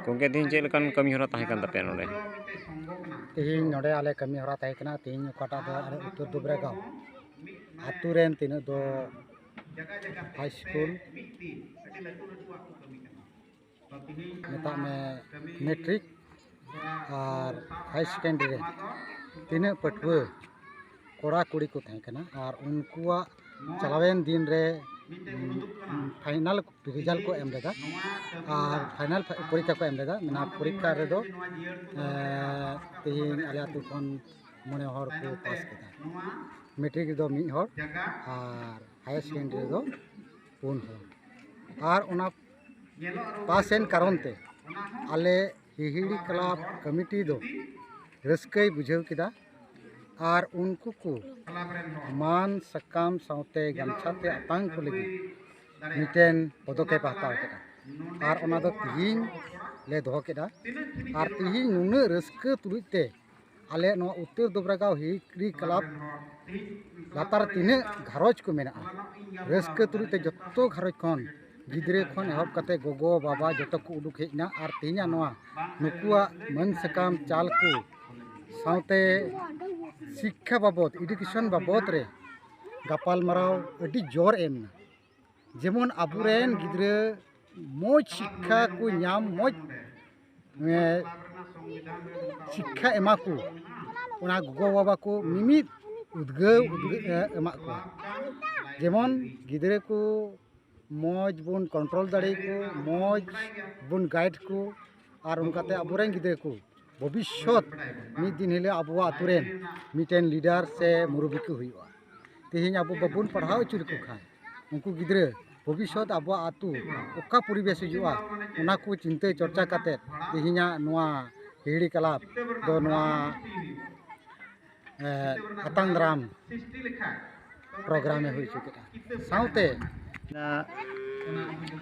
Kongke tin cel kan kami hora tahe kan tape node. Tihin node ale kami hora tahe kana tihin okata do ale Uttar Dubragaon aturen tinu do high school metak me metric और high secondary तीन पटुआ कोड़ा कुड़ी को तहे कना और उनकुआ चलावेन दिन रे फाइनल रिजल्ट को एम लेदा और फाइनल परीक्षा को एम लेदा मेना परीक्षा रे दो तीन आले आतु खन मने हर को पास केदा मैट्रिक दो मी हर और हाई सेकेंडरी दो पुन हर और उना पासेन कारण ते आले हिहिड़ी क्लब कमिटी दो रस्कई बुझाव किदा और उनको को मान सकाम साउते गमछाते आतांग को लगी मिटेन पदक्षेप हताव केदा और ओना दो तिहिन ले दोह केदा और तिहिन नुने रस्क तुलिते आले नो उत्तर दुब्रागाव हिहिड़ी क्लब लातार तिने घरोज को मेना रस्क तुलिते जत्तो घरोज कोन गिद्रे खन एहब कते गोगो बाबा जतो को उडुक हेजना और तिहिना नोआ नुकुआ मन सकाम चाल को साउते शिक्षा बाबद एडुकेशन बाबद रे गापाल माराव अडी जोर एमना जेमन आबुरेन गिद्रे मोज शिक्षा को नाम मोज शिक्षा एमा को उना गोगो बाबा को मिमित उद्गाव एमा को जेमन गिद्रे को मौज बुन कंट्रोल दाड़े को मौज बुन गाइड को और उनकाते आबुरेन गिद्रे को भविष्य मिद दिन हेले आबुआ आतुरेन मिटेन लीडर से मुरबी को हुआ तेहिन आबु बाबुन पढ़ाव चुर को खाए उनको गिद्रे भविष्य आबुआ आतु ओका परिवेश हुआ उना को चिंता चर्चा काते तेहिना नोआ हिहिड़ी क्लब दो नोआ आतांगराम प्रोग्राम हुई चुका साउते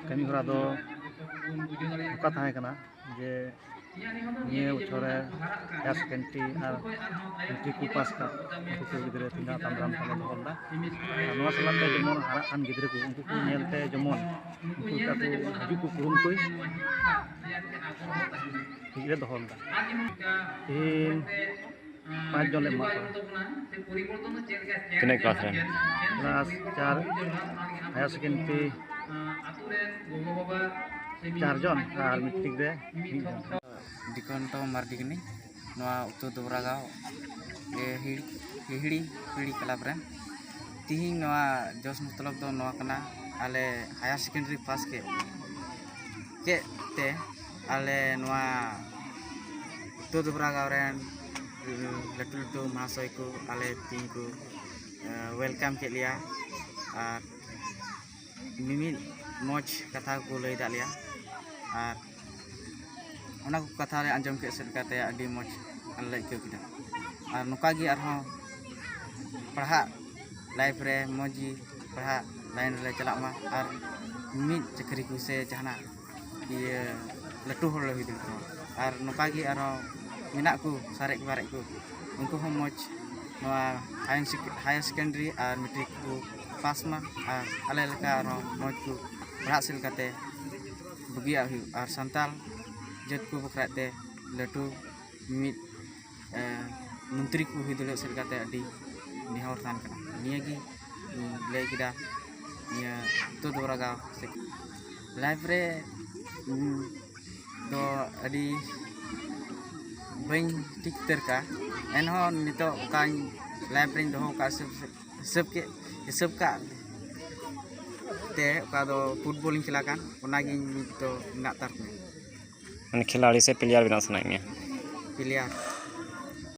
कमी हरा दो ओका ताहे कना जे ये उछोरे हाई सेकेंडरी और मैट्रिक को पास का उनको गिद्रे तिना तांगराम का दोहला नोआ सलाते जमन हारा खान गिद्रे को उनको को नेलते जमन उनको का को हजू को कुरुम कोई गिद्रे दोहला तीन 5 जन ले मा कितने क्लास रे क्लास 4 हाई सेकेंडरी 4 जन और मैट्रिक रे 1 जन दिकंतो मार्डिकनी नोआ उत्तर दुब्रागाव हिहिड़ी क्लब रे तिहिन नोआ जोश मतलब दो नोआ कना आले हायर सेकेंडरी पास के ते आले नोआ उत्तर दुब्रागाव रे लटू लटू महाशय को आले तीन को वेलकम के लिया और मिमी मौज कथा को लई दा लिया और ओना को कथा रे आंजम के सरकाते अडी मौज अल्लाह के किदा और नुका गी आरो पढ़ा लाइफ रे मौजी पढ़ा लाइन रे चला मा और मिद चकरी को से जहाना ये लटू होड़ ले हिदु और नुका गी आरो मिना को सारे बारे को उनको हम मौज नोआ हाई सेकेंडरी और मैट्रिक को पास मा और आले लका आरो मौज को पढ़ा सिल काते बुगिया हुई और संताल जत को बखराते लटू मिद मंत्री को हुई दले सरकाते अडी निहर थान कना नियागी ले किदा निया तो दोरागा लाइफ रे दो अडी बइन ठीक तरका एनहो नितो का लाइफ रे दो का हिसाब का ते का दो फुटबॉल खेला कान ओनागी तो ना तार खिलाड़ी से प्लेयर बना सनाई प्लेयर